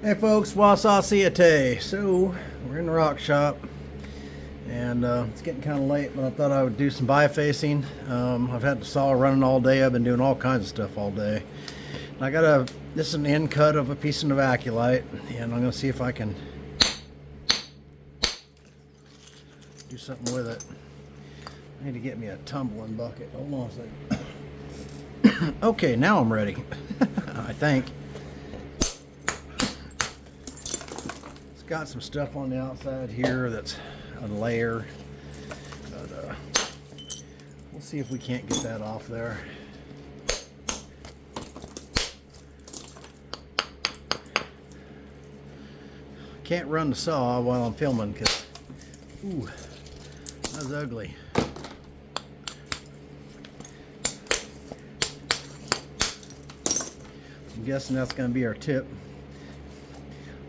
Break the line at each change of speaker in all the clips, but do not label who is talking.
Hey folks, Wasasiate. So we're in the rock shop, and it's getting kind of late, but I thought I would do some bifacing. I've had the saw running all day. I've been doing all kinds of stuff all day. And I got this is an end cut of a piece of Novaculite, and I'm going to see if I can do something with it. I need to get me a tumbling bucket. Hold on a second. Okay, now I'm ready. I think. Got some stuff on the outside here that's a layer, but we'll see if we can't get that off there. Can't run the saw while I'm filming because, ooh, that's ugly. I'm guessing that's going to be our tip.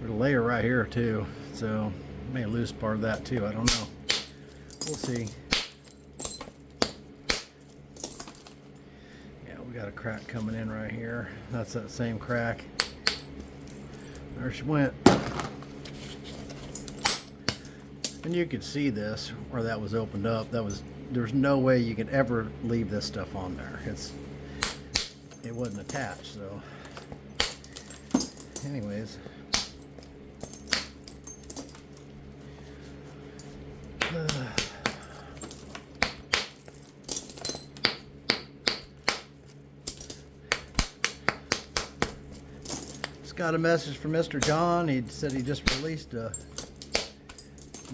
There's a layer right here too, so I may lose part of that too. I don't know. We'll see. Yeah, we got a crack coming in right here. That's that same crack. There she went. And you could see this where that was opened up. There's no way you could ever leave this stuff on there. It wasn't attached. So, anyways. Just got a message from Mr. John. He said he just released a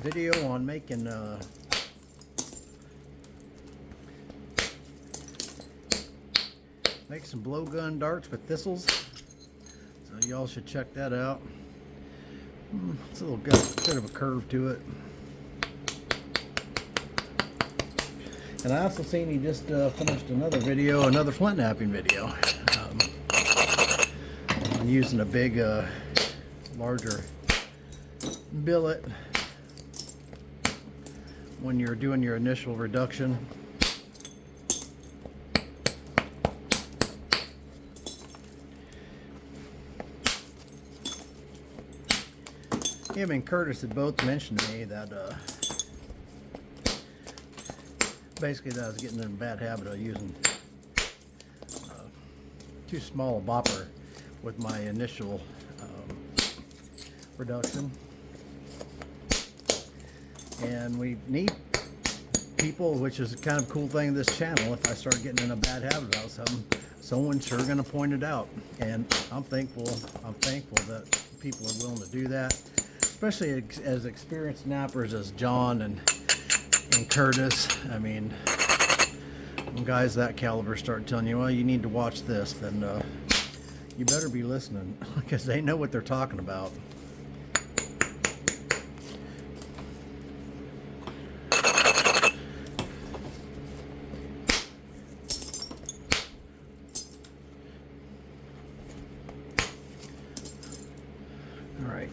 video on making make some blowgun darts with thistles. So y'all should check that out. It's got a bit of a curve to it. And I also seen he just finished another video, another Flintknapping video. I'm using a big, larger billet when you're doing your initial reduction. Him and Curtis had both mentioned to me that basically that I was getting in a bad habit of using too small a bopper with my initial reduction. And we need people, which is kind of a cool thing of this channel. If I start getting in a bad habit about something, someone's sure going to point it out. And I'm thankful that people are willing to do that, especially as experienced nappers as John and Curtis. I mean, when guys that caliber start telling you, well, you need to watch this, then you better be listening, because they know what they're talking about. All right.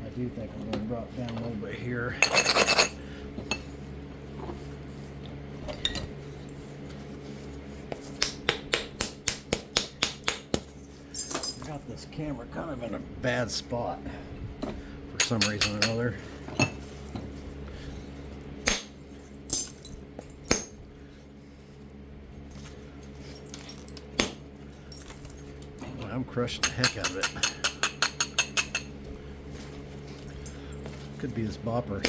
I do think I'm going to drop down a little bit here. Got this camera kind of in a bad spot for some reason or another. Well, I'm crushing the heck out of it. Could be this bopper.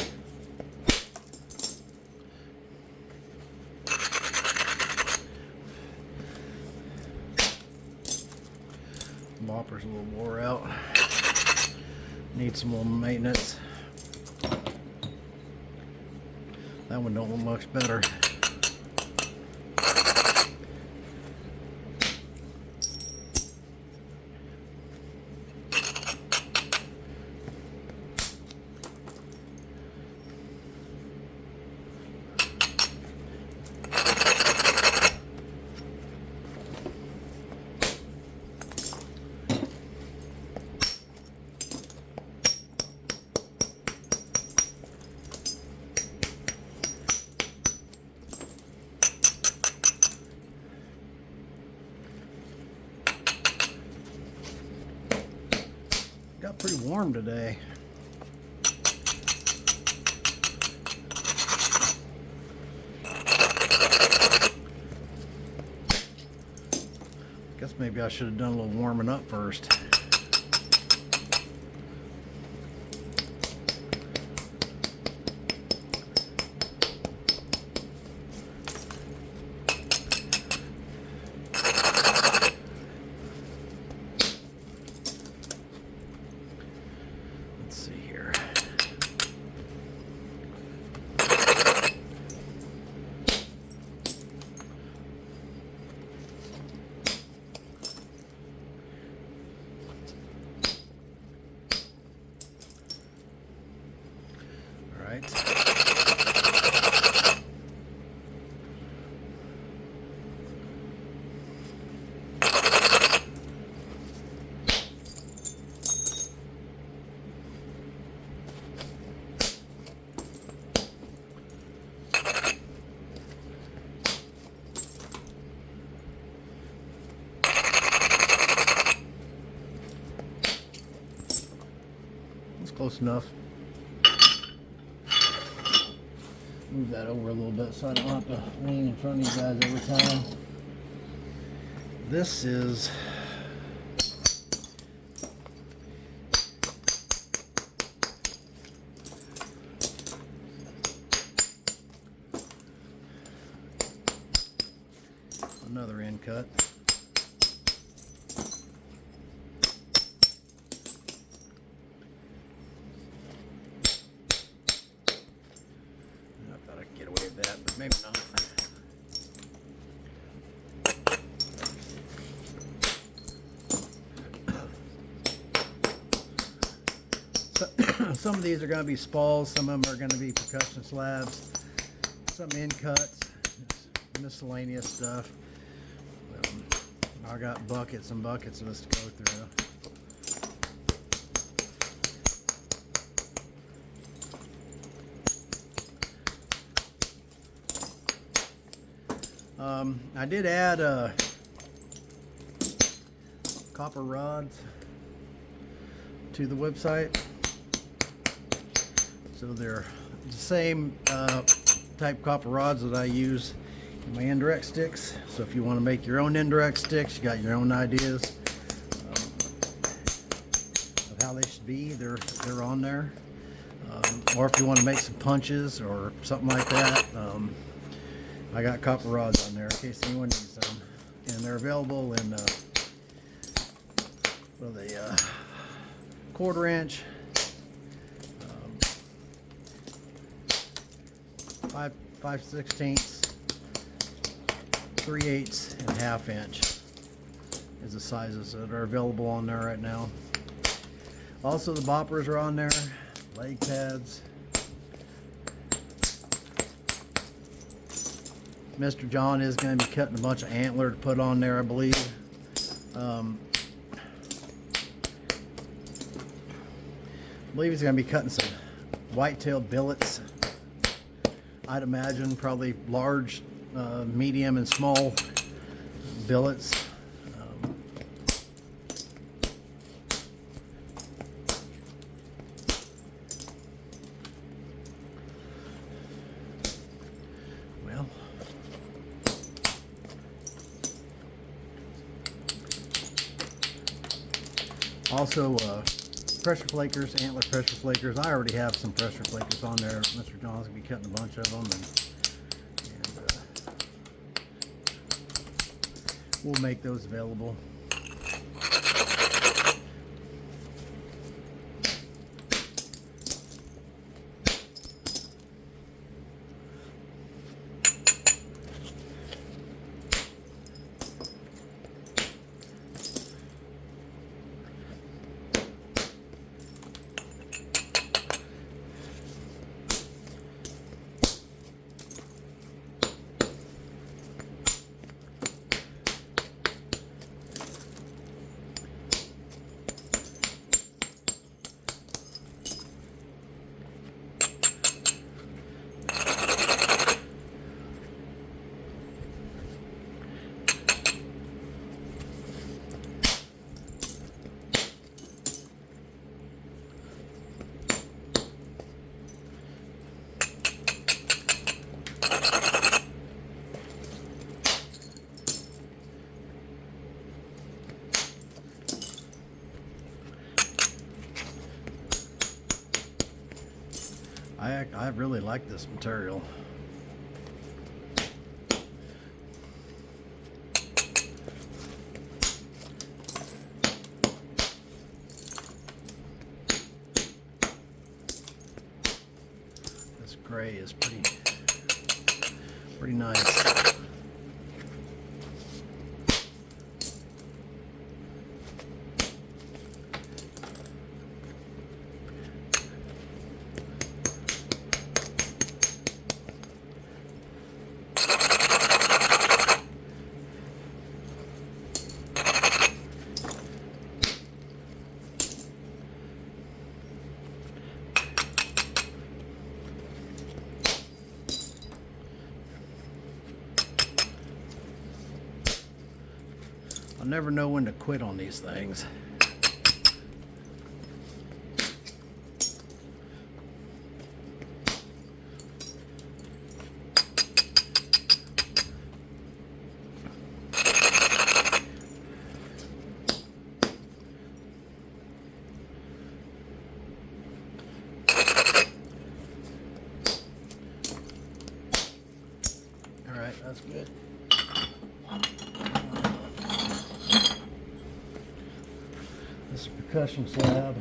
Bopper's a little wore out. Need some more maintenance. That one don't look much better. Got pretty warm today. Guess maybe I should have done a little warming up first. Let's see here. All right. That's close enough. Move that over a little bit so I don't have to lean in front of you guys every time. This is another end cut. I thought I could get away with that, but maybe not. Some of these are going to be spalls, some of them are going to be percussion slabs, some end cuts, miscellaneous stuff. I got buckets and buckets of this to go through. I did add copper rods to the website, so they're the same type copper rods that I use in my indirect sticks. So if you want to make your own indirect sticks, you got your own ideas of how they should be, they're on there. Or if you want to make some punches or something like that, I got copper rods on there in case anyone needs them, and they're available in with a 1/4 inch, 5/16, 3/8, and 1/2 inch is the sizes that are available on there right now. Also, the boppers are on there, leg pads. Mr. John is going to be cutting a bunch of antler to put on there, I believe. I believe he's going to be cutting some white-tailed billets. I'd imagine probably large, medium, and small billets. Well, also pressure flakers, antler pressure flakers. I already have some pressure flakers on there. Mr. John's gonna be cutting a bunch of them, and we'll make those available. I really like this material. This gray is pretty nice. I'll never know when to quit on these things. All right, that's good. This percussion slab.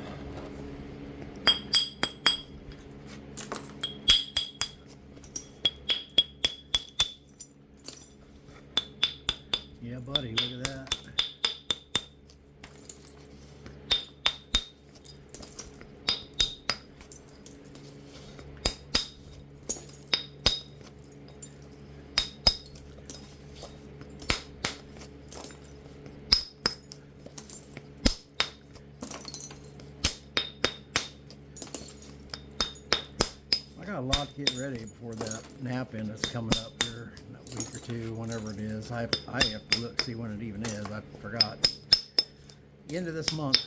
Yeah, buddy, look at that. I got a lot to get ready before that nap-in that's coming up here in a week or two, whenever it is. I have to look, see when it even is. I forgot. The end of this month.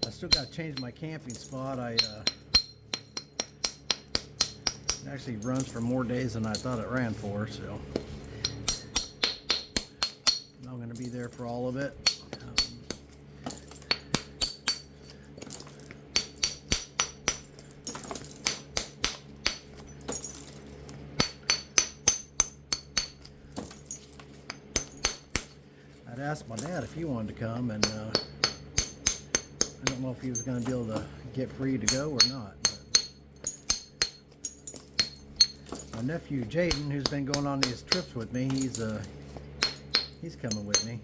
I still got to change my camping spot. It actually runs for more days than I thought it ran for, so I'm going to be there for all of it. I'd asked my dad if he wanted to come, and I don't know if he was going to be able to get free to go or not. But my nephew Jaden, who's been going on these trips with me, he's coming with me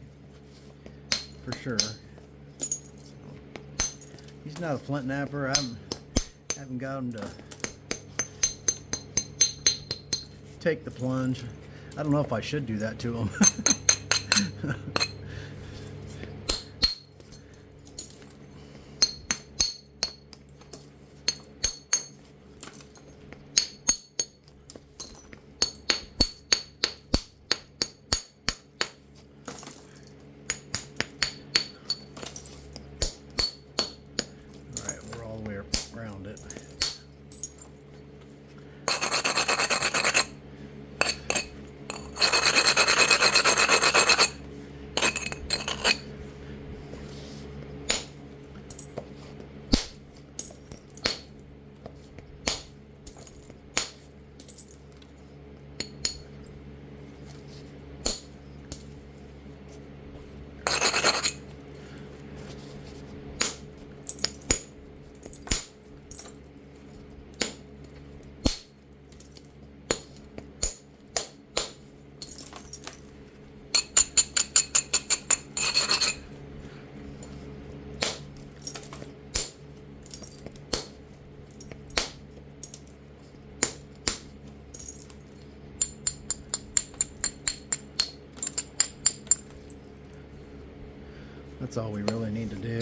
for sure. So, he's not a flint napper. I haven't got him to take the plunge. I don't know if I should do that to him. Around it. That's all we really need to do.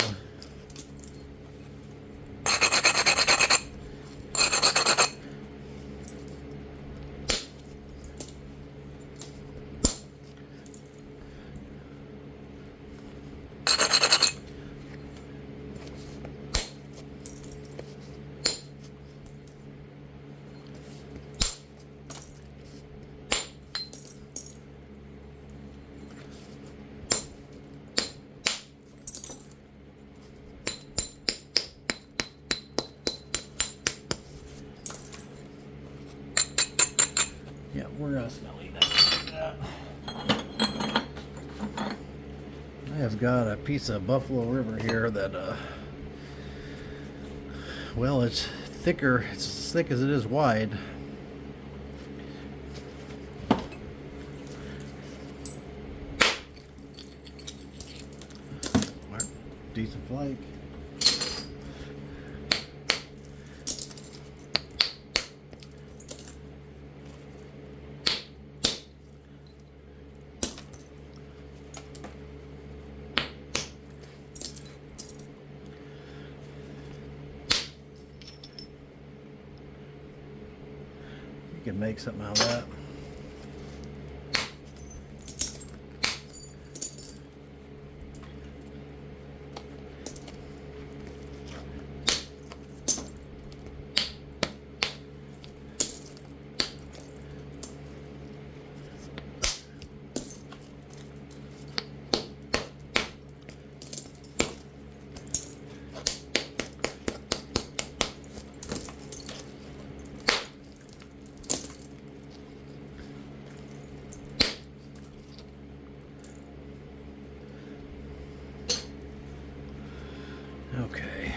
have got a piece of Buffalo River here that, well, it's thicker, it's as thick as it is wide. Decent flake. You can make something out of that. Okay.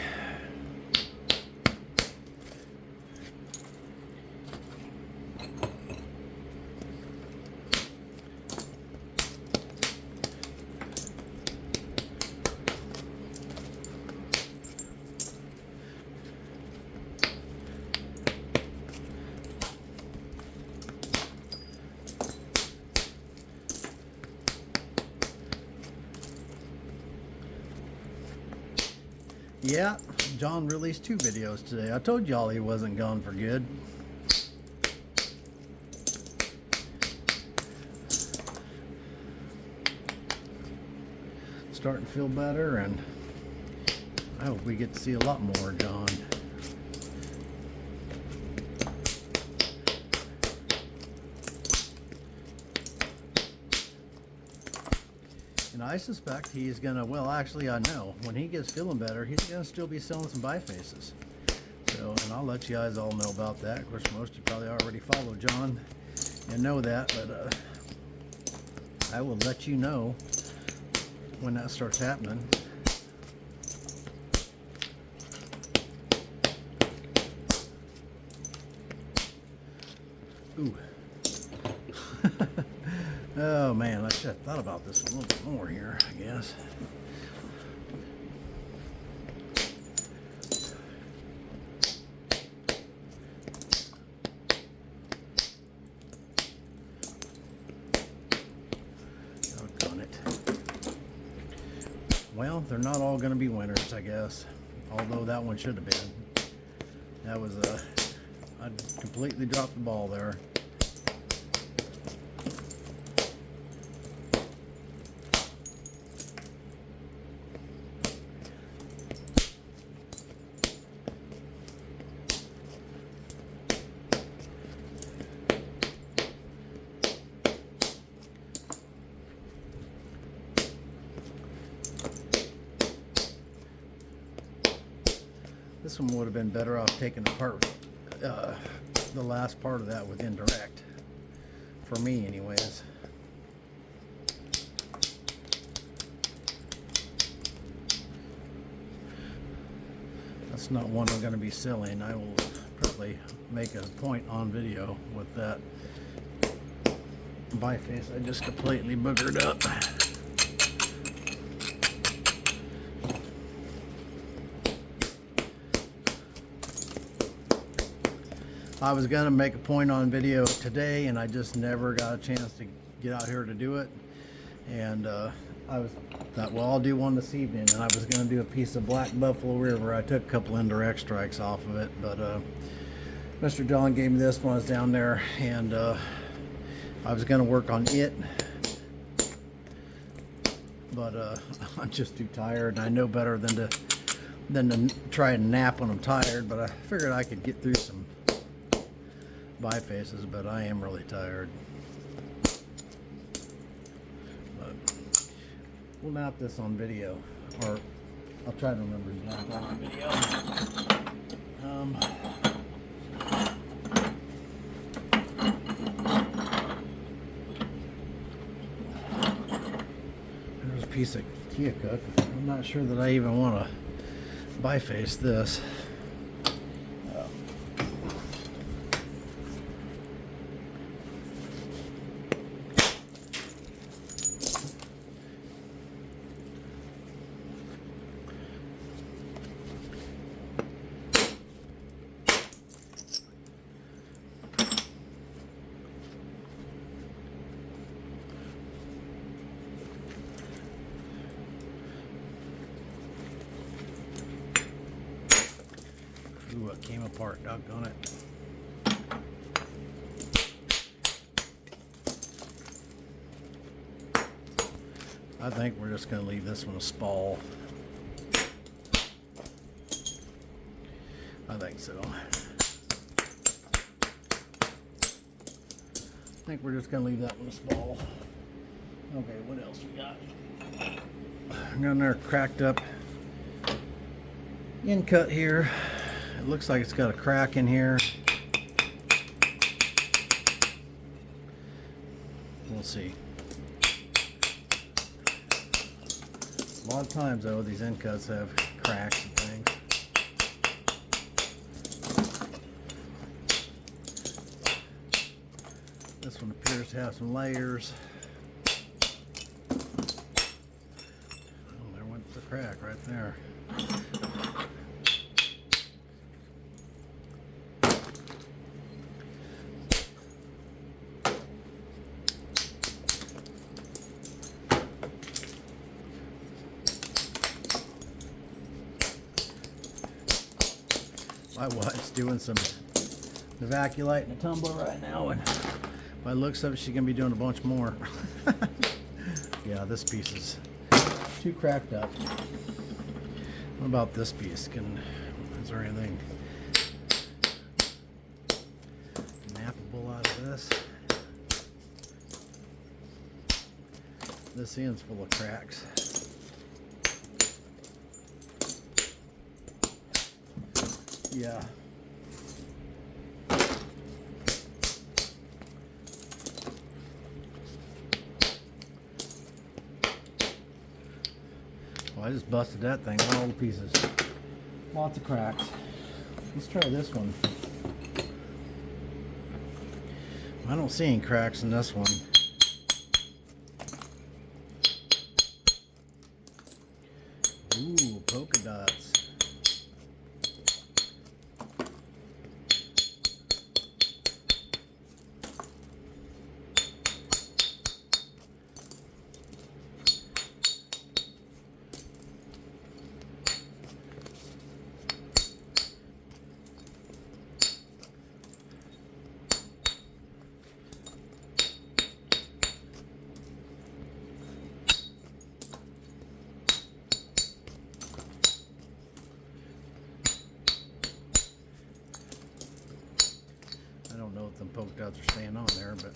Yeah, John released 2 videos today. I told y'all he wasn't gone for good. Starting to feel better, and I hope we get to see a lot more John. And I suspect he's gonna, well, actually I know, when he gets feeling better, he's gonna still be selling some bifaces. So, and I'll let you guys all know about that. Of course, most of you probably already follow John and know that, but I will let you know when that starts happening. Ooh. Oh man, I should have thought about this a little bit more here, I guess. Doggone it. Well, they're not all going to be winners, I guess. Although that one should have been. That was I completely dropped the ball there. This one would have been better off taking apart the last part of that with indirect. For me, anyways. That's not one I'm going to be selling. I will probably make a point on video with that biface I just completely boogered up. I was going to make a point on video today, and I just never got a chance to get out here to do it. And I thought, well, I'll do one this evening, and I was going to do a piece of Black Buffalo River. I took a couple indirect strikes off of it, but Mr. John gave me this when I was down there, and I was going to work on it, but I'm just too tired, and I know better than to try and nap when I'm tired. But I figured I could get through some bifaces, but I am really tired. But we'll nap this on video, or I'll try to remember to nap on video. There's piece of Keokuk. I'm not sure that I even want to biface this. Ooh, it came apart, doggone it. I think we're just going to leave this one a spall. I think so. I think we're just going to leave that one a spall. Okay, what else we got? I got another cracked up end cut here. It looks like it's got a crack in here. We'll see. A lot of times though, these end cuts have cracks and things. This one appears to have some layers. Oh, there went the crack right there. My wife's doing some evacuate in a tumbler right now, and by the looks of it, she's gonna be doing a bunch more. Yeah, this piece is too cracked up. What about this piece? Is there anything nappable out of this? This end's full of cracks. Yeah. Well, I just busted that thing, all the pieces. Lots of cracks. Let's try this one. I don't see any cracks in this one. Ooh, polka dots. I don't know if them polka dots are staying on there, but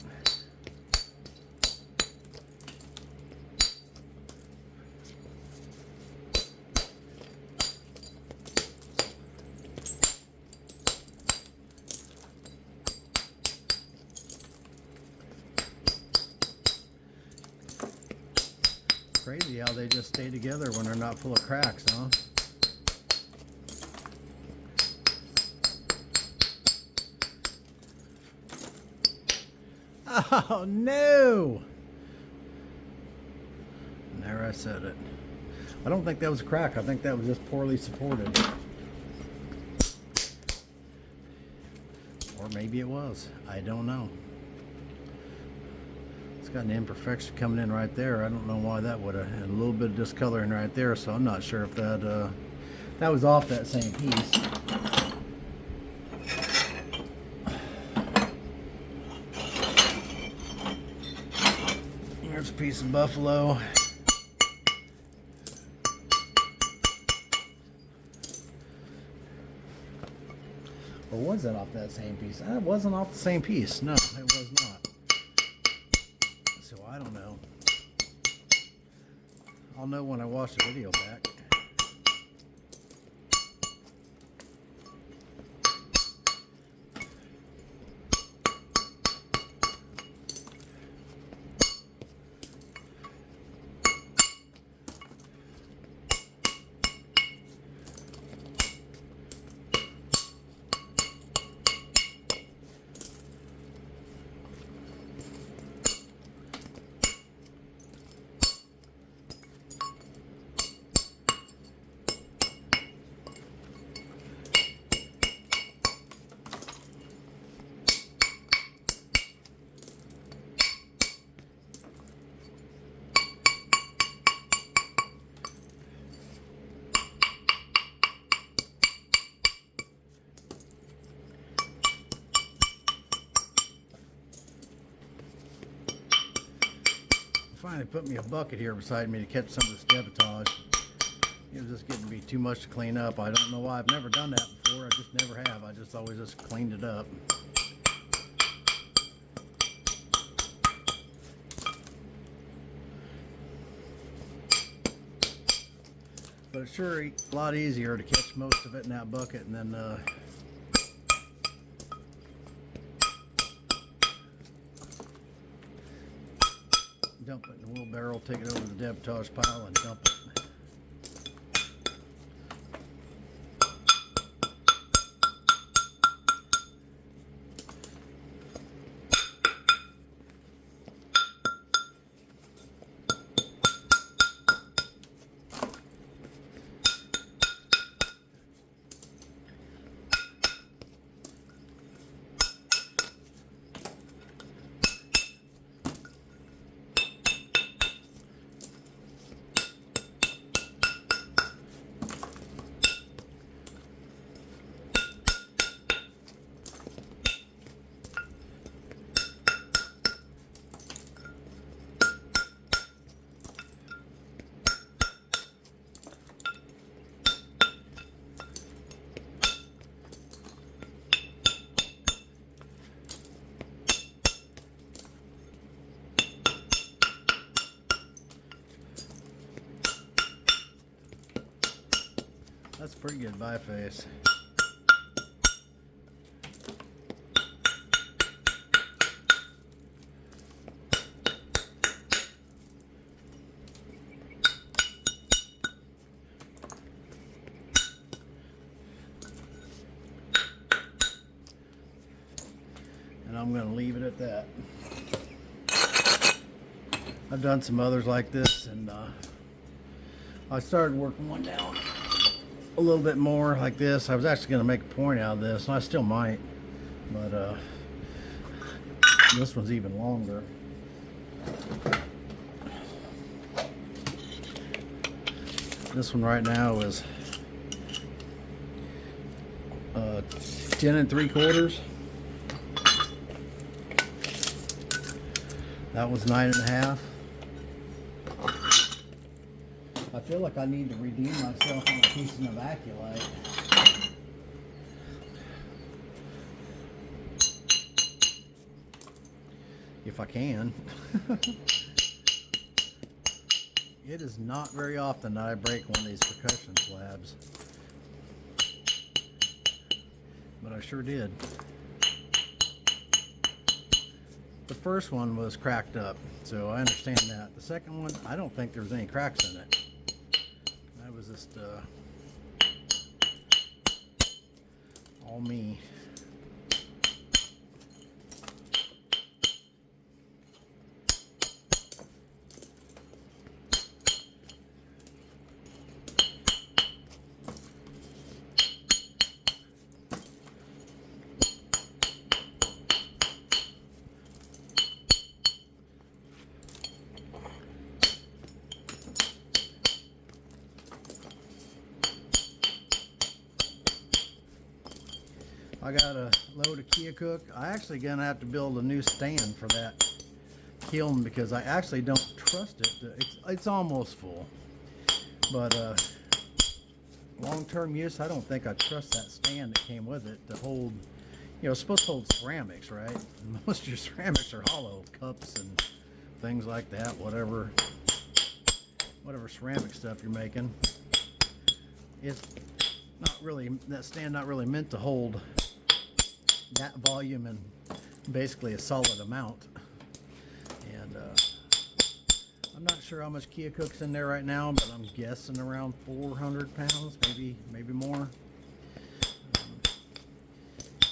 crazy how they just stay together when they're not full of cracks, huh? Oh no! There, I said it. I don't think that was a crack. I think that was just poorly supported. Or maybe it was. I don't know. It's got an imperfection coming in right there. I don't know why that would have. A little bit of discoloring right there, so I'm not sure if that that was off that same piece. There's a piece of buffalo. Or was that off that same piece? It wasn't off the same piece. No, it was not. So I don't know. I'll know when I watch the video back. put me a bucket here beside me to catch some of this debitage. It was just getting to be too much to clean up. I don't know why. I've never done that before. I just never have. I just always just cleaned it up. But it's sure a lot easier to catch most of it in that bucket and then dump it in the wheelbarrow, take it over to the debitage pile and dump it. That's a pretty good biface. And I'm going to leave it at that. I've done some others like this, and I started working one down a little bit more like this. I was actually going to make a point out of this, and I still might, but this one's even longer. This one right now is 10 3/4. That was 9 1/2. I feel like I need to redeem myself on a piece of Novaculite. If I can. It is not very often that I break one of these percussion slabs. But I sure did. The first one was cracked up, so I understand that. The second one, I don't think there was any cracks in it. That was just all me. I got a load of Kia Cook. I actually gonna have to build a new stand for that kiln because I actually don't trust it. It's almost full, but long-term use, I don't think I trust that stand that came with it to hold. You know, it's supposed to hold ceramics, right? Most of your ceramics are hollow cups and things like that. Whatever ceramic stuff you're making, it's not really, that stand not really meant to hold that volume and basically a solid amount. And I'm not sure how much Kia Cook's in there right now, but I'm guessing around 400 pounds, maybe more.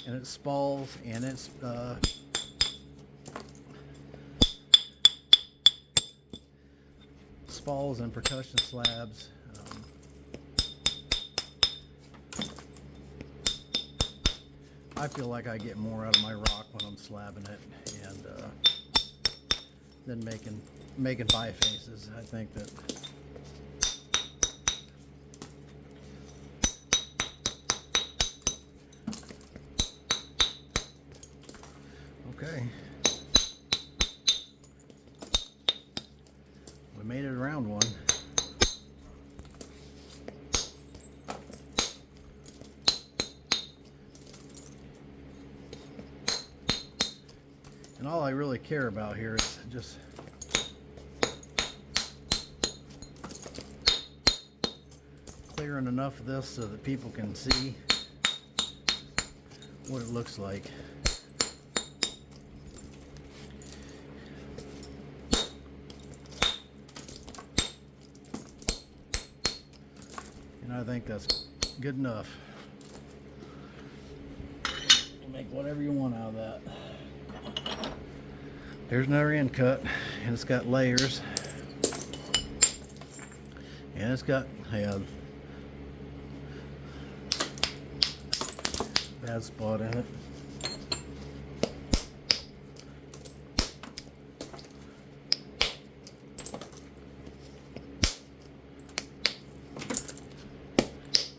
And it's spalls, and it's spalls and percussion slabs. I feel like I get more out of my rock when I'm slabbing it and than making bifaces. I think that okay. round one. And all I really care about here is just clearing enough of this so that people can see what it looks like. And I think that's good enough. Make whatever you want out of that. There's another end cut, and it's got layers, and it's got bad spot in it.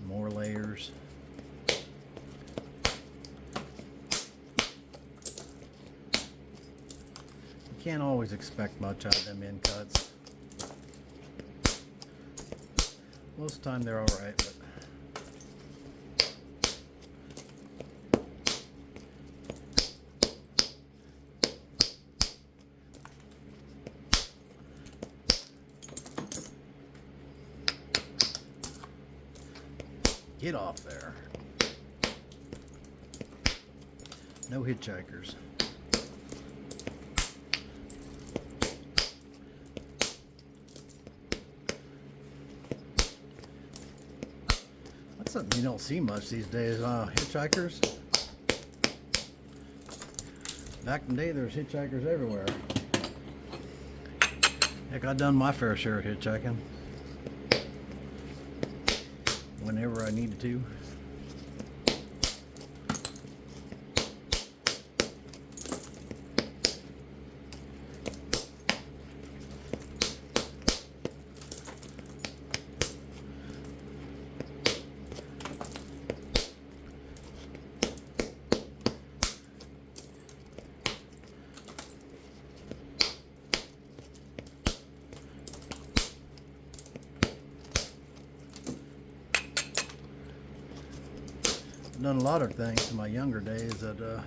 More layers. Can't always expect much out of them end cuts. Most of the time they're alright, but get off there. No hitchhikers. Something you don't see much these days, hitchhikers. Back in the day, there's hitchhikers everywhere. Heck, I've done my fair share of hitchhiking whenever I needed to. Done a lot of things in my younger days that a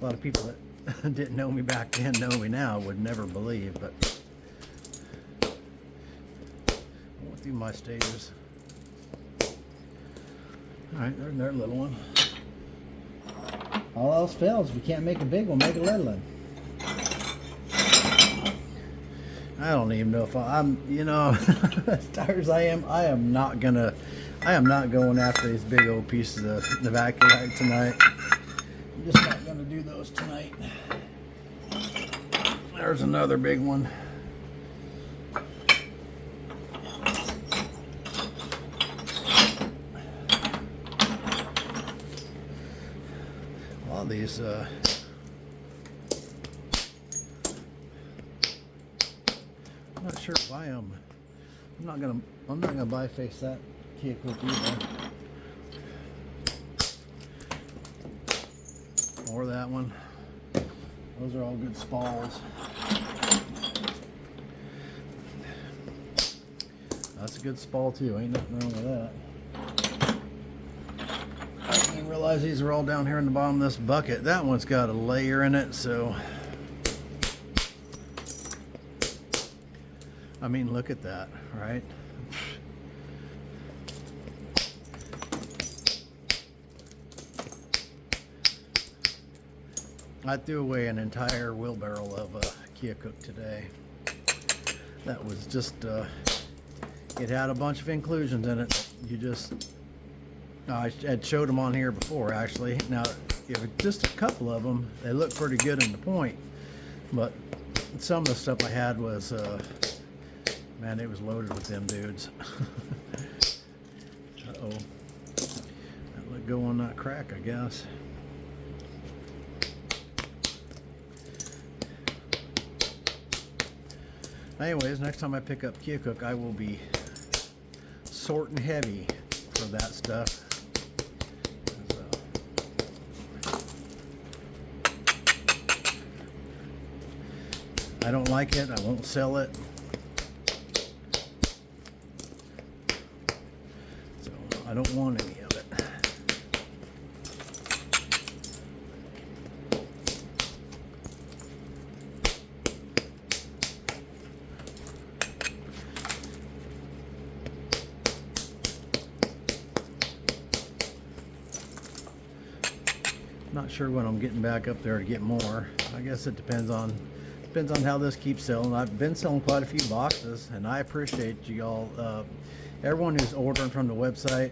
lot of people that didn't know me back then know me now would never believe, but I went through my stages. Alright, there's another little one. All else fails, if you can't make a big one, make a little one. I don't even know if I'm, you know, as tired as I am not going after these big old pieces of Novaculite tonight. I'm just not going to do those tonight. There's another big one. A lot of these, I'm not sure if I am. I'm not gonna biface that Kia Cook either. Or that one. Those are all good spalls. That's a good spall too. Ain't nothing wrong with that. I didn't even realize these are all down here in the bottom of this bucket. That one's got a layer in it, so I mean, look at that, right? I threw away an entire wheelbarrow of Kia Cook today. That was just, it had a bunch of inclusions in it. You just, I had showed them on here before actually. Now, if just a couple of them, they look pretty good in the point. But some of the stuff I had was, man, it was loaded with them dudes. Uh-oh. That let go on that crack, I guess. Anyways, next time I pick up Kia Cook, I will be sorting heavy for that stuff. I don't like it. I won't sell it. I don't want any of it. Not sure when I'm getting back up there to get more. I guess it depends on how this keeps selling. I've been selling quite a few boxes, and I appreciate you all, everyone who's ordering from the website.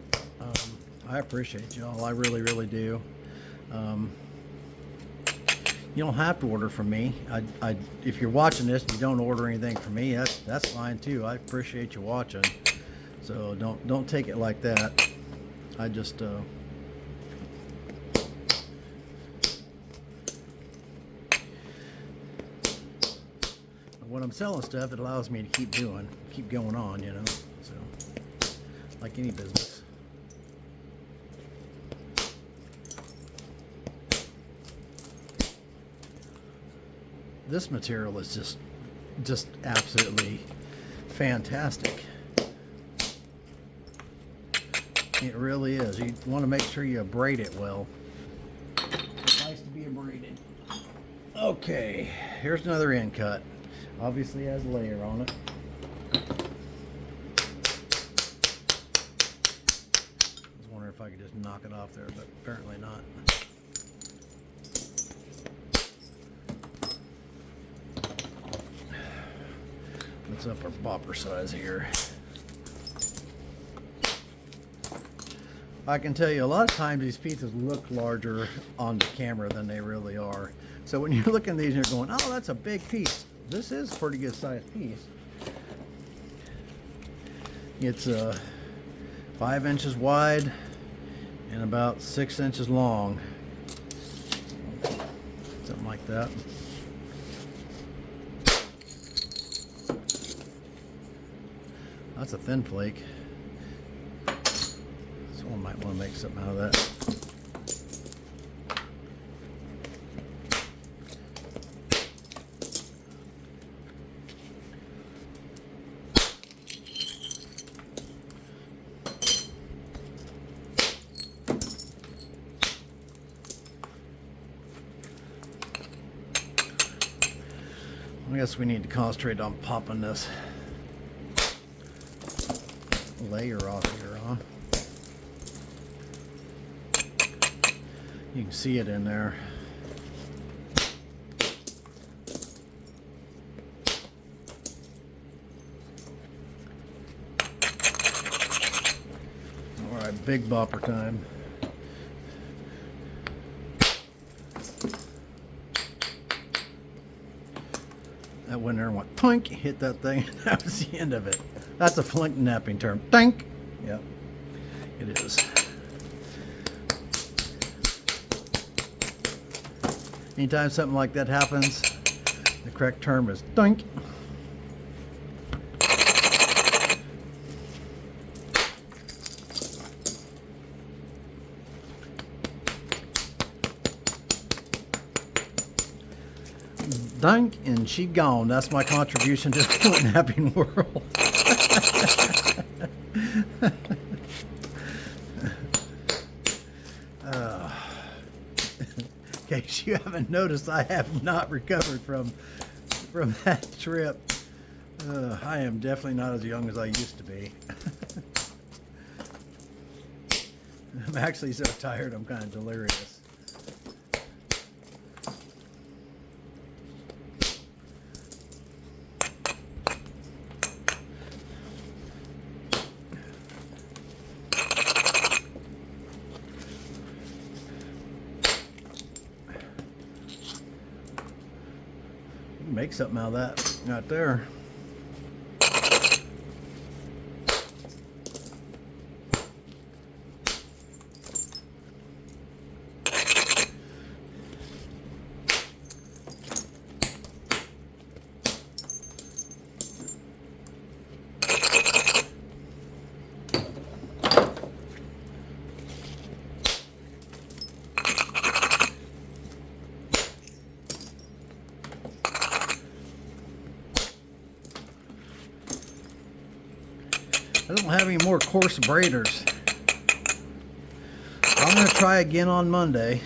I appreciate y'all. I really, really do. You don't have to order from me. If you're watching this and you don't order anything from me, that's fine too. I appreciate you watching. So don't take it like that. I just when I'm selling stuff, it allows me to keep going on, you know. So, like any business. This material is just absolutely fantastic. It really is. You want to make sure you abrade it well. It's nice to be abraded. Okay, here's another end cut. Obviously has a layer on it. I was wondering if I could just knock it off there, but apparently not. Let's up our bopper size here. I can tell you a lot of times these pieces look larger on the camera than they really are. So when you're looking at these and you're going, oh, that's a big piece. This is a pretty good sized piece. It's 5 inches wide and about 6 inches long. Something like that. That's a thin flake. Someone might want to make something out of that. I guess we need to concentrate on popping this layer off here, huh? You can see it in there. All right, big bopper time. That went there and went plink, hit that thing. That was the end of it. That's a flintknapping term. Tink. Yep, it is. Anytime something like that happens, the correct term is dink. Dunk and she gone. That's my contribution to the flintknapping world. In case you haven't noticed, I have not recovered from that trip. I am definitely not as young as I used to be. I'm actually so tired I'm kind of delirious. Make something out of that right there. I don't have any more coarse braiders. I'm going to try again on Monday.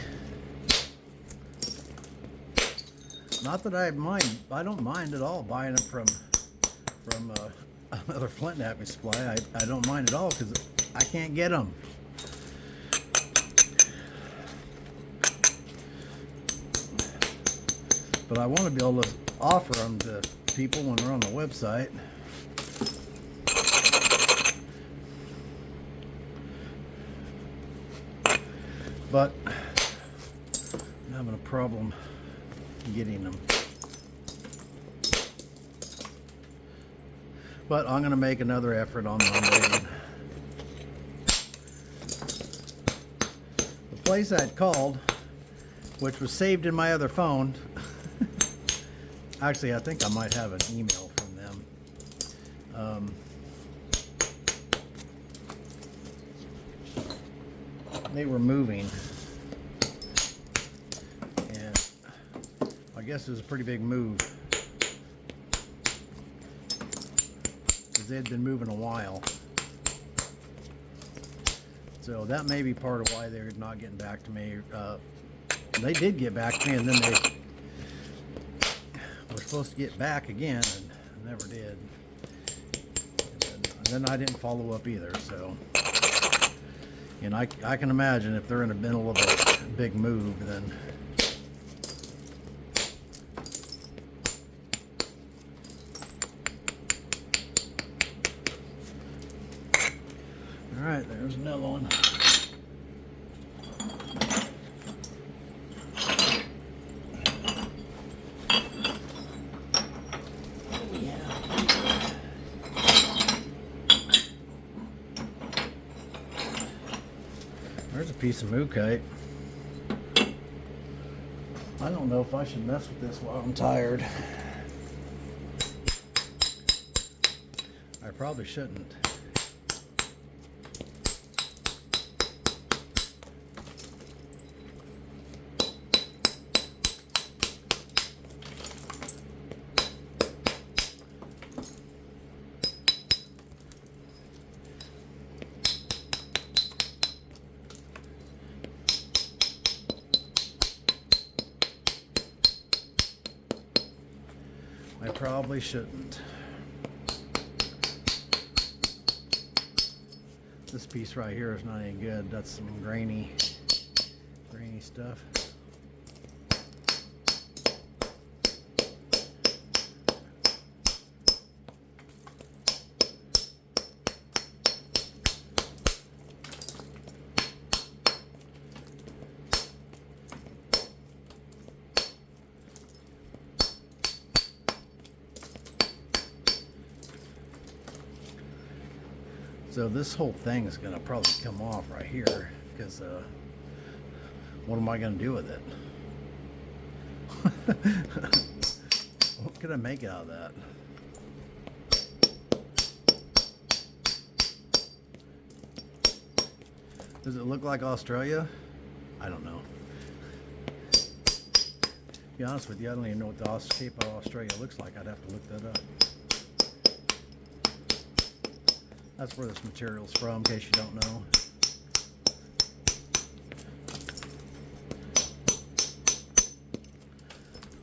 Not that I mind. I don't mind at all buying them from another flint knapping supply. I don't mind at all because I can't get them. But I want to be able to offer them to people when they're on the website. But I'm having a problem getting them. But I'm going to make another effort on Monday. The place I'd called, which was saved in my other phone, actually I think I might have an email from them. They were moving, and I guess it was a pretty big move because they had been moving a while. So that may be part of why they're not getting back to me. They did get back to me, and then they were supposed to get back again and never did. And then I didn't follow up either. So, and I can imagine if they're in the middle of a big move, then all right, there's another one. There's a piece of mookaite. I don't know if I should mess with this while I'm tired. I probably shouldn't. I probably shouldn't. This piece right here is not any good. That's some grainy stuff. So this whole thing is going to probably come off right here because what am I going to do with it? What can I make out of that? Does it look like Australia? I don't know. To be honest with you, I don't even know what the shape of Australia looks like. I'd have to look that up. That's where this material's from, in case you don't know.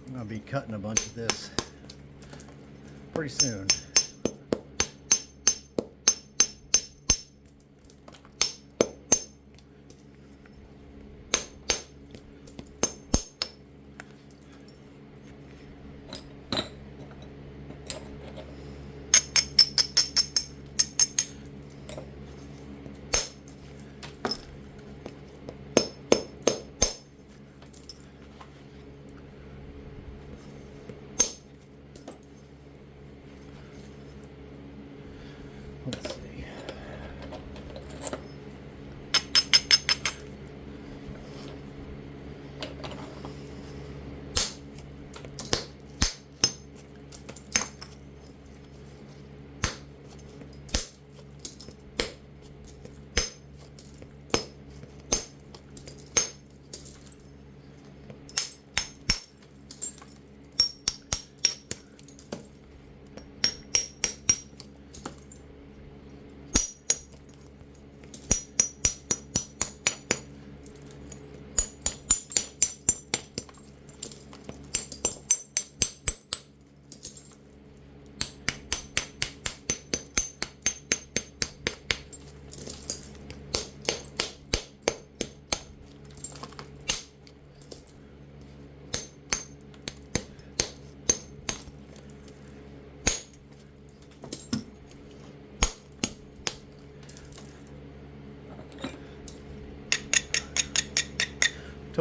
I'm going to be cutting a bunch of this pretty soon. Let's see.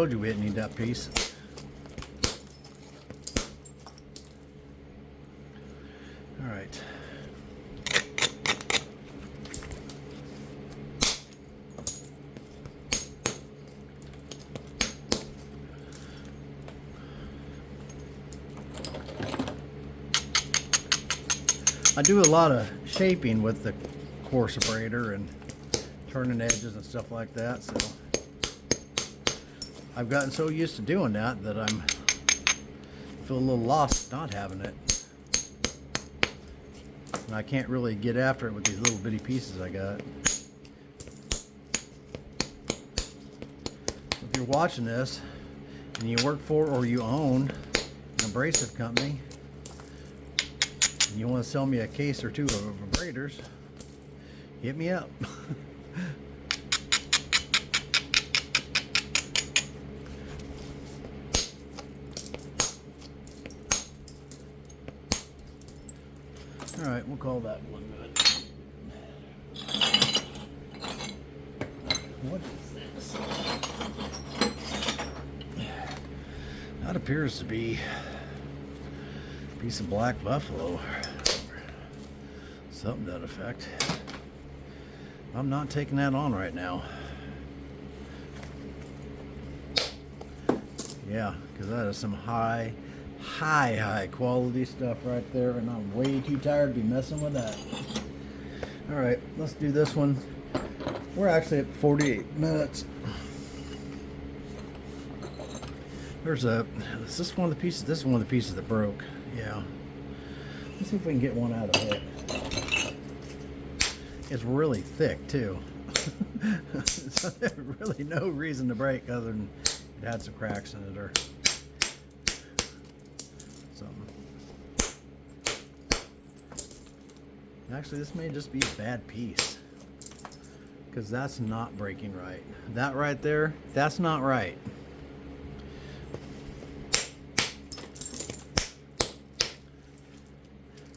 Told you we didn't need that piece. All right. I do a lot of shaping with the core separator and turning edges and stuff like that, so I've gotten so used to doing that that I'm feel a little lost not having it, and I can't really get after it with these little bitty pieces I got. If you're watching this and you work for or you own an abrasive company and you want to sell me a case or two of abraders, hit me up. All right, we'll call that one good. What is this? That appears to be a piece of black buffalo. Something to that effect. I'm not taking that on right now. Yeah, because that is some high quality stuff right there, and I'm way too tired to be messing with that. All right, let's do this one. We're actually at 48 minutes. Is this one of the pieces? This is one of the pieces that broke. Yeah. Let's see if we can get one out of it. It's really thick too. So there's really no reason to break other than it had some cracks in it or something. Actually, this may just be a bad piece, because that's not breaking right. That right there, that's not right.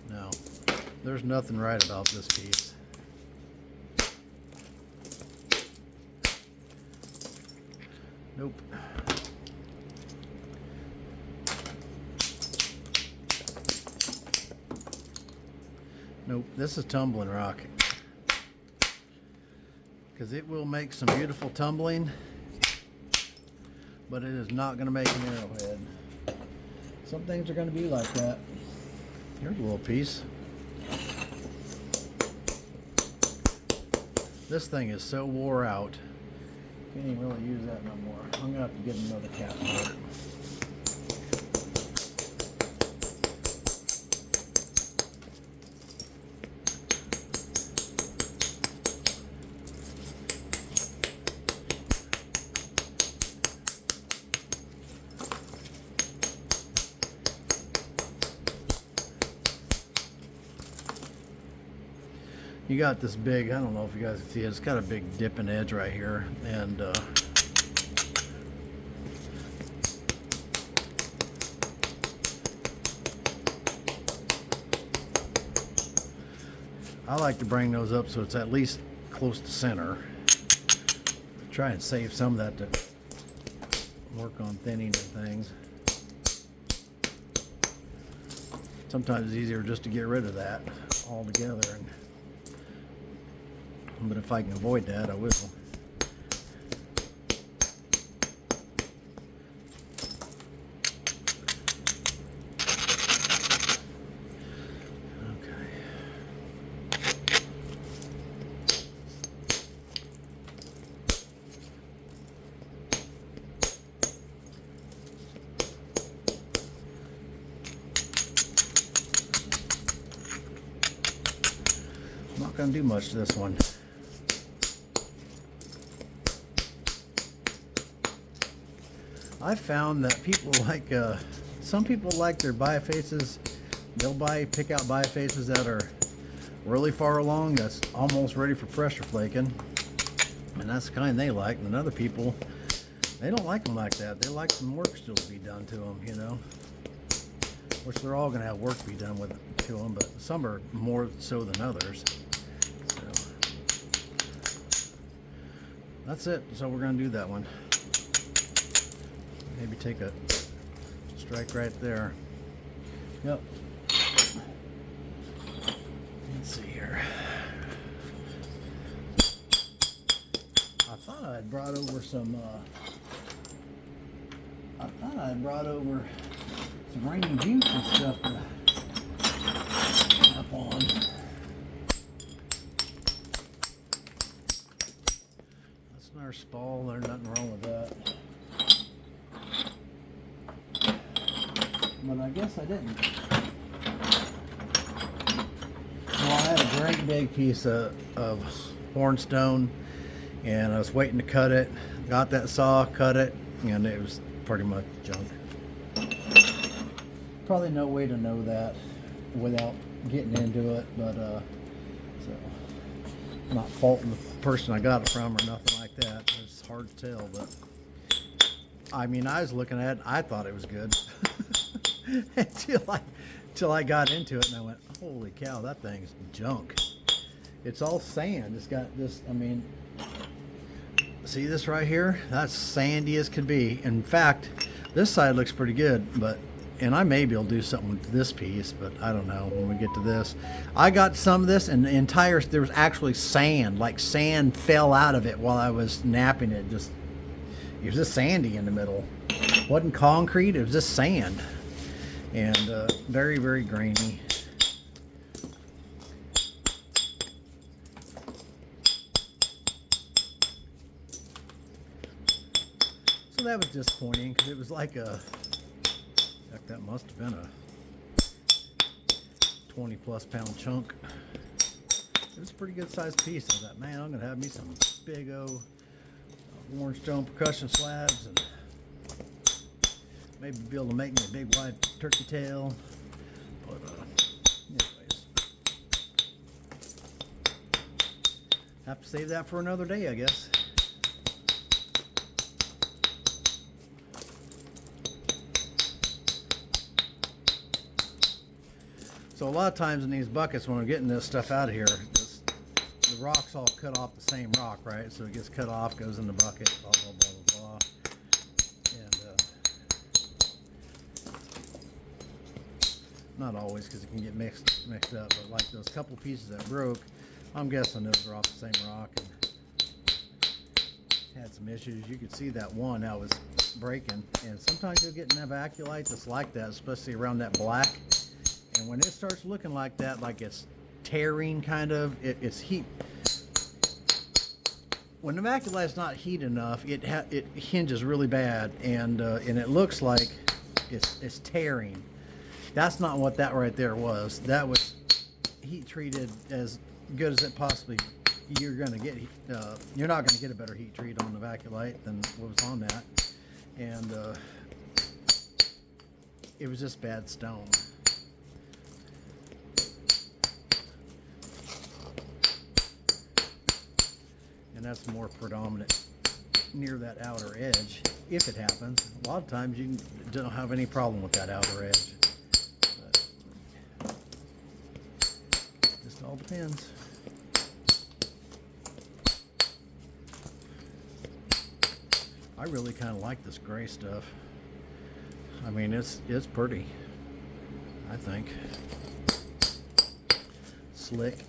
No, there's nothing right about this piece. Nope. Nope, this is tumbling rock. Because it will make some beautiful tumbling, but it is not going to make an arrowhead. Some things are going to be like that. Here's a little piece. This thing is so wore out. Can't even really use that no more. I'm going to have to get another cap for it. You got this big, I don't know if you guys can see it, it's got a big dipping edge right here, and I like to bring those up so it's at least close to center. Try and save some of that to work on thinning and things. Sometimes it's easier just to get rid of that altogether, but if I can avoid that, I will. Okay. I'm not going to do much to this one. I found that people like, some people like their bifaces. They'll pick out bifaces that are really far along, that's almost ready for pressure flaking, and that's the kind they like. And other people, they don't like them like that. They like some work still to be done to them, you know. Which they're all going to have work to be done to them, but some are more so than others. So that's it. So we're going to do that one. Maybe take a strike right there. Yep. Let's see here. I thought I'd brought over some rainy juice and stuff to tap on. That's an our spall. There's nothing wrong with that. But I guess I didn't. Well, I had a great big piece of hornstone, and I was waiting to cut it. Got that saw, cut it, and it was pretty much junk. Probably no way to know that without getting into it, but so I'm not faulting the person I got it from or nothing like that. It's hard to tell, but I mean, I was looking at it, I thought it was good. until I got into it and I went, holy cow, that thing's junk. It's all sand. It's got this, I mean, see this right here? That's sandy as could be. In fact, this side looks pretty good, and I may be able to do something with this piece, but I don't know when we get to this. I got some of this, and there was actually sand, like sand fell out of it while I was napping it. It was just sandy in the middle. It wasn't concrete, it was just sand. And very, very grainy. So that was disappointing because it was like heck, that must have been a 20+ pound chunk. It was a pretty good sized piece. I thought, man, I'm gonna have me some big old hornstone percussion slabs and maybe be able to make me a big wide turkey tail. But anyways, have to save that for another day, I guess. So a lot of times in these buckets, when we're getting this stuff out of here, the rock's all cut off the same rock, right? So it gets cut off, goes in the bucket, blah, blah, blah, blah, blah. Not always, because it can get mixed up, but like those couple pieces that broke, I'm guessing those are off the same rock and had some issues. You could see that one that was breaking, and sometimes you'll get an evacuolite that's like that, especially around that black. And when it starts looking like that, like it's tearing kind of, it's heat. When the evacuolite's not heat enough, it hinges really bad, and it looks like it's tearing. That's not what that right there was. That was heat treated as good as it possibly. You're gonna get. You're not gonna get a better heat treat on the evacuolite than what was on that, and it was just bad stone. And that's more predominant near that outer edge, if it happens. A lot of times you don't have any problem with that outer edge. All depends. I really kind of like this gray stuff. I mean, it's pretty, I think. Slick.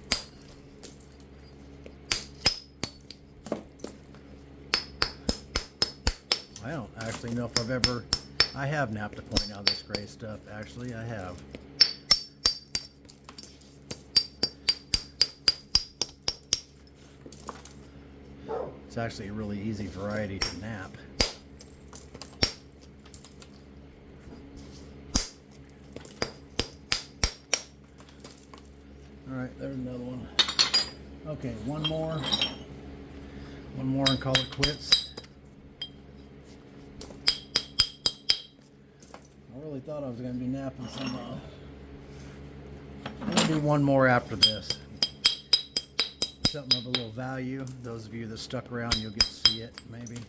I don't actually know if I have napped a point out of this gray stuff. Actually, I have. It's actually a really easy variety to nap. All right, there's another one. Okay, one more and call it quits. I really thought I was going to be napping some. I'm going to do one more after this. Something of a little value. Those of you that stuck around, you'll get to see it, maybe.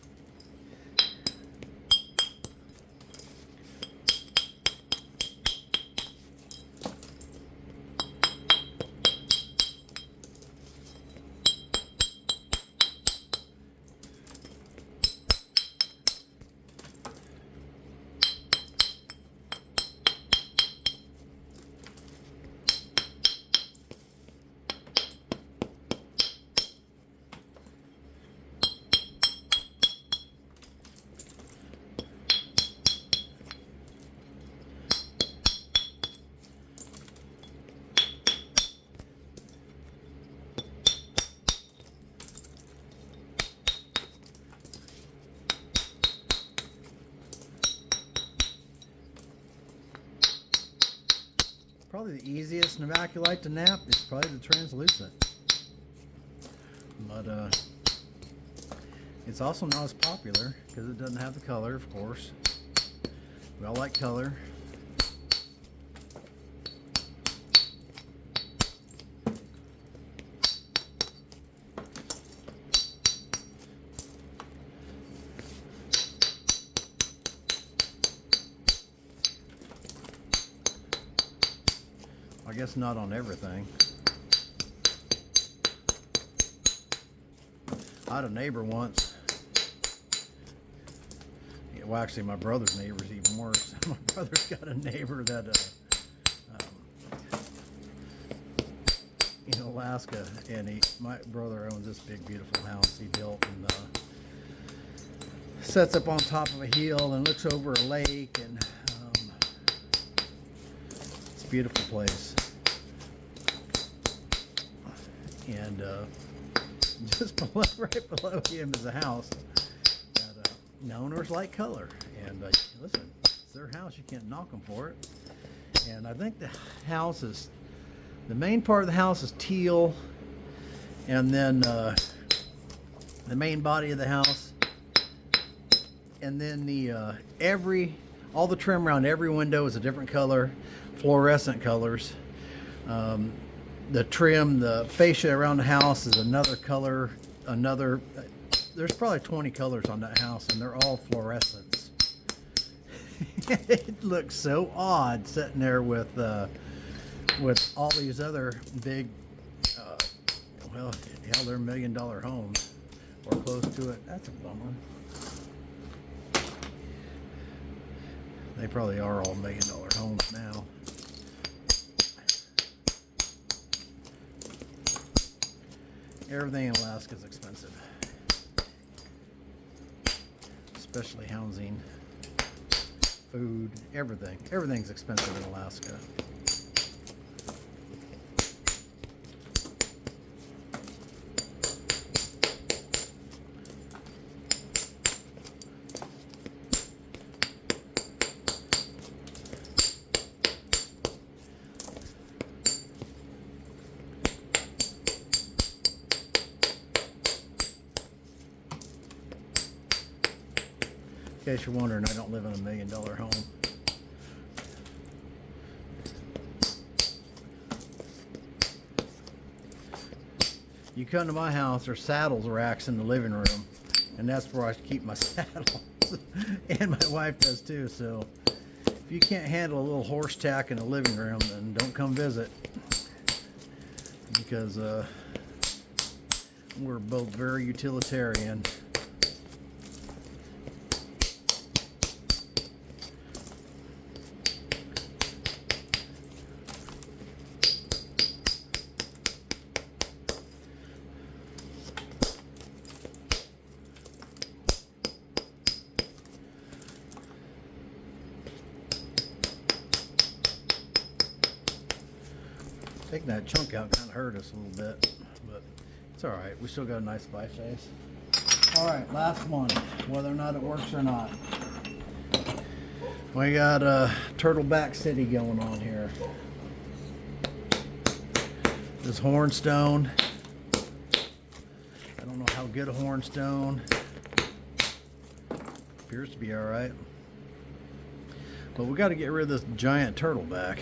Probably the easiest Novaculite to nap is probably the translucent. But it's also not as popular because it doesn't have the color, of course. We all like color. I guess not on everything. I had a neighbor once. Yeah, well, actually, my brother's neighbor's even worse. My brother's got a neighbor that, in Alaska, and my brother owns this big, beautiful house he built, and sets up on top of a hill and looks over a lake, and it's a beautiful place. And just right below him is a house that the owners like color. And listen, it's their house, you can't knock them for it. And I think the main part of the house is teal, and then the main body of the house, and then all the trim around every window is a different color, fluorescent colors. The trim, the fascia around the house is another color, there's probably 20 colors on that house, and they're all fluorescents. It looks so odd sitting there with all these other big, well, hell, they're $1 million homes, or close to it. That's a bummer. They probably are all $1 million homes now. Everything in Alaska is expensive, especially housing, food, everything. Everything's expensive in Alaska. In case you're wondering, I don't live in a $1 million home. You come to my house, there's saddles racks in the living room, and that's where I keep my saddles. And my wife does too, so if you can't handle a little horse tack in the living room, then don't come visit. Because we're both very utilitarian. Taking that chunk out kind of hurt us a little bit, but it's all right. We still got a nice biface. All right, last one, whether or not it works or not. We got a Turtleback City going on here. This hornstone. I don't know how good a hornstone. Appears to be all right. But we got to get rid of this giant turtleback.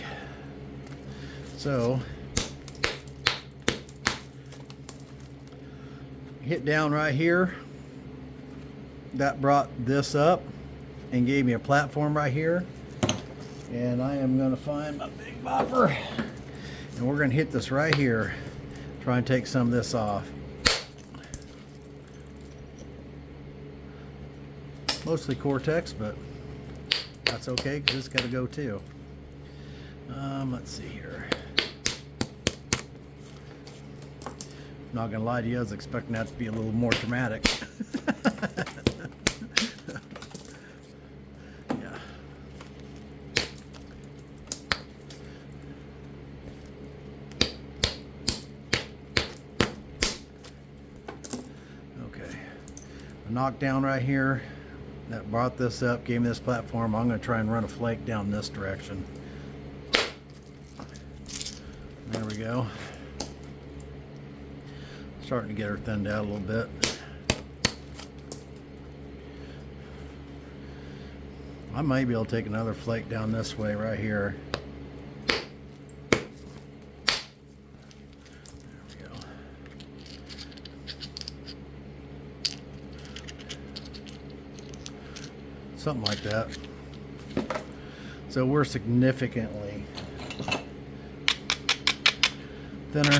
So hit down right here. That brought this up and gave me a platform right here. And I am going to find my big bopper. And we're going to hit this right here. Try and take some of this off. Mostly Cortex, but that's okay because it's got to go too. Let's see here. Not gonna lie to you, I was expecting that to be a little more dramatic. Yeah. Okay. A knockdown right here. That brought this up, gave me this platform. I'm gonna try and run a flake down this direction. we go. Starting to get her thinned out a little bit. I might be able to take another flake down this way right here. There we go. Something like that. So we're significantly thinner.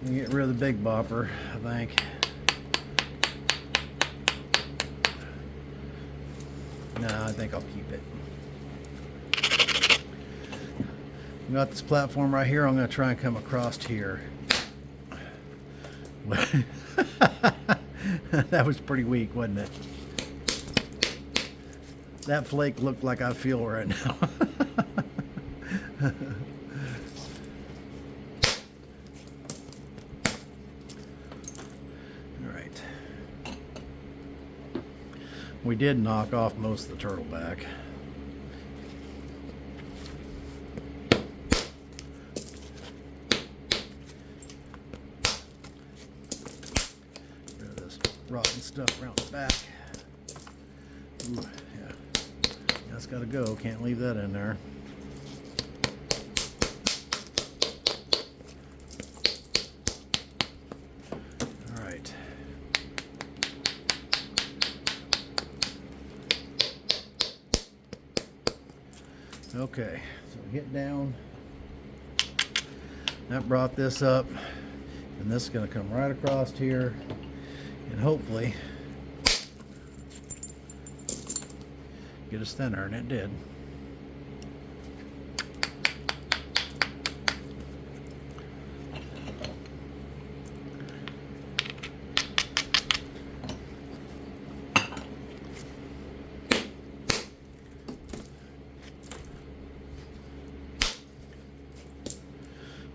We get rid of the big bopper, I think. No, I think I'll keep it. We got this platform right here. I'm going to try and come across here. That was pretty weak, wasn't it? That flake looked like I feel right now. We did knock off most of the turtle back. Get rid of this rotten stuff around the back. Ooh, yeah. That's gotta go. Can't leave that in there. Okay, so we get down. That brought this up, and this is going to come right across here, and hopefully get us thinner, and it did.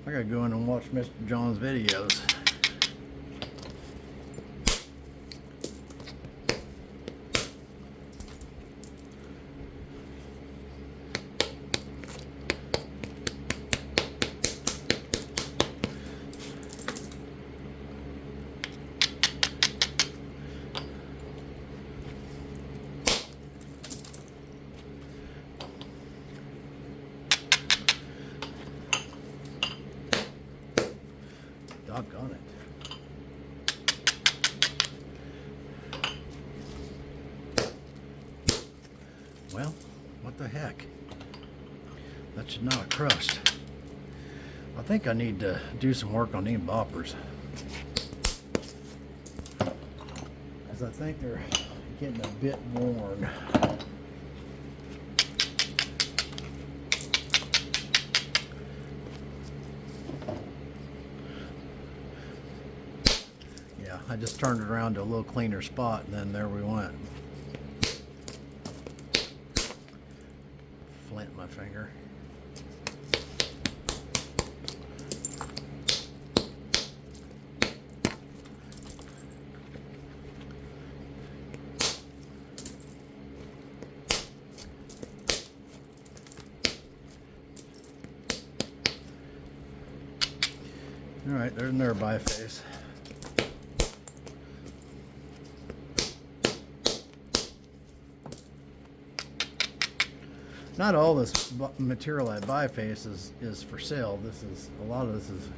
I gotta go in and watch Mr. John's videos. Doggone it. Well, what the heck? That should not have crushed. I think I need to do some work on these boppers, as I think they're getting a bit worn. I just turned it around to a little cleaner spot, and then there we went. Flint my finger. All right, there's their biface. Not all this material at Biface is for sale. A lot of this is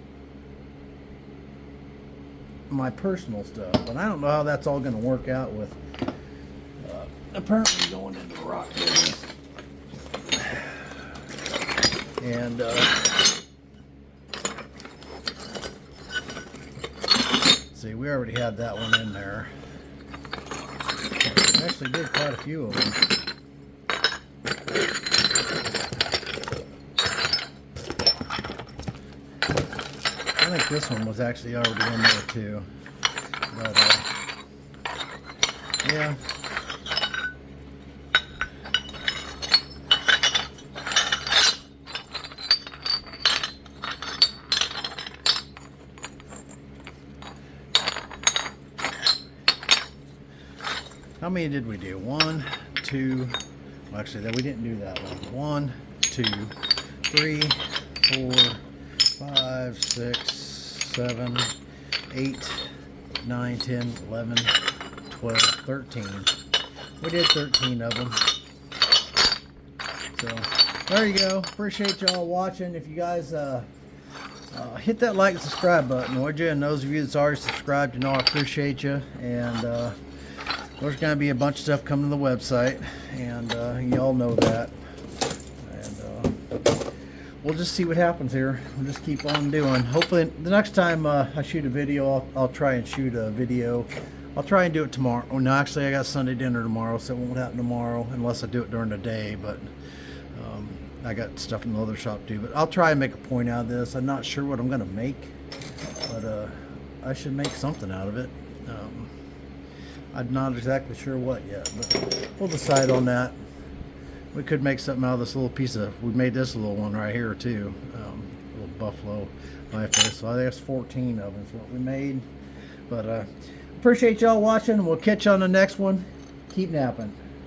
my personal stuff, but I don't know how that's all going to work out with apparently going into the rock business. And see, we already had that one in there. We actually did quite a few of them. I think this one was actually already in there too, but yeah. How many did we do? One, two, well, actually we didn't do that one. 1, 2, 3, 4, 5, 6, 7, 8, 9, 10, 11, 12, 13. We did 13 of them. So there you go. Appreciate y'all watching. If you guys hit that like and subscribe button, would you? And those of you that's already subscribed, you know I appreciate you. And there's going to be a bunch of stuff coming to the website, and y'all know that. And we'll just see what happens here. We'll just keep on doing. Hopefully, the next time I shoot a video, I'll try and shoot a video. I'll try and do it tomorrow. Oh, no, actually, I got Sunday dinner tomorrow, so it won't happen tomorrow unless I do it during the day. But I got stuff in the other shop too. But I'll try and make a point out of this. I'm not sure what I'm going to make, but I should make something out of it. I'm not exactly sure what yet, but we'll decide on that. We could make something out of this little piece of, we made this little one right here too, little buffalo knife there. So I think that's 14 of them is what we made. But appreciate y'all watching. We'll catch you on the next one. Keep napping.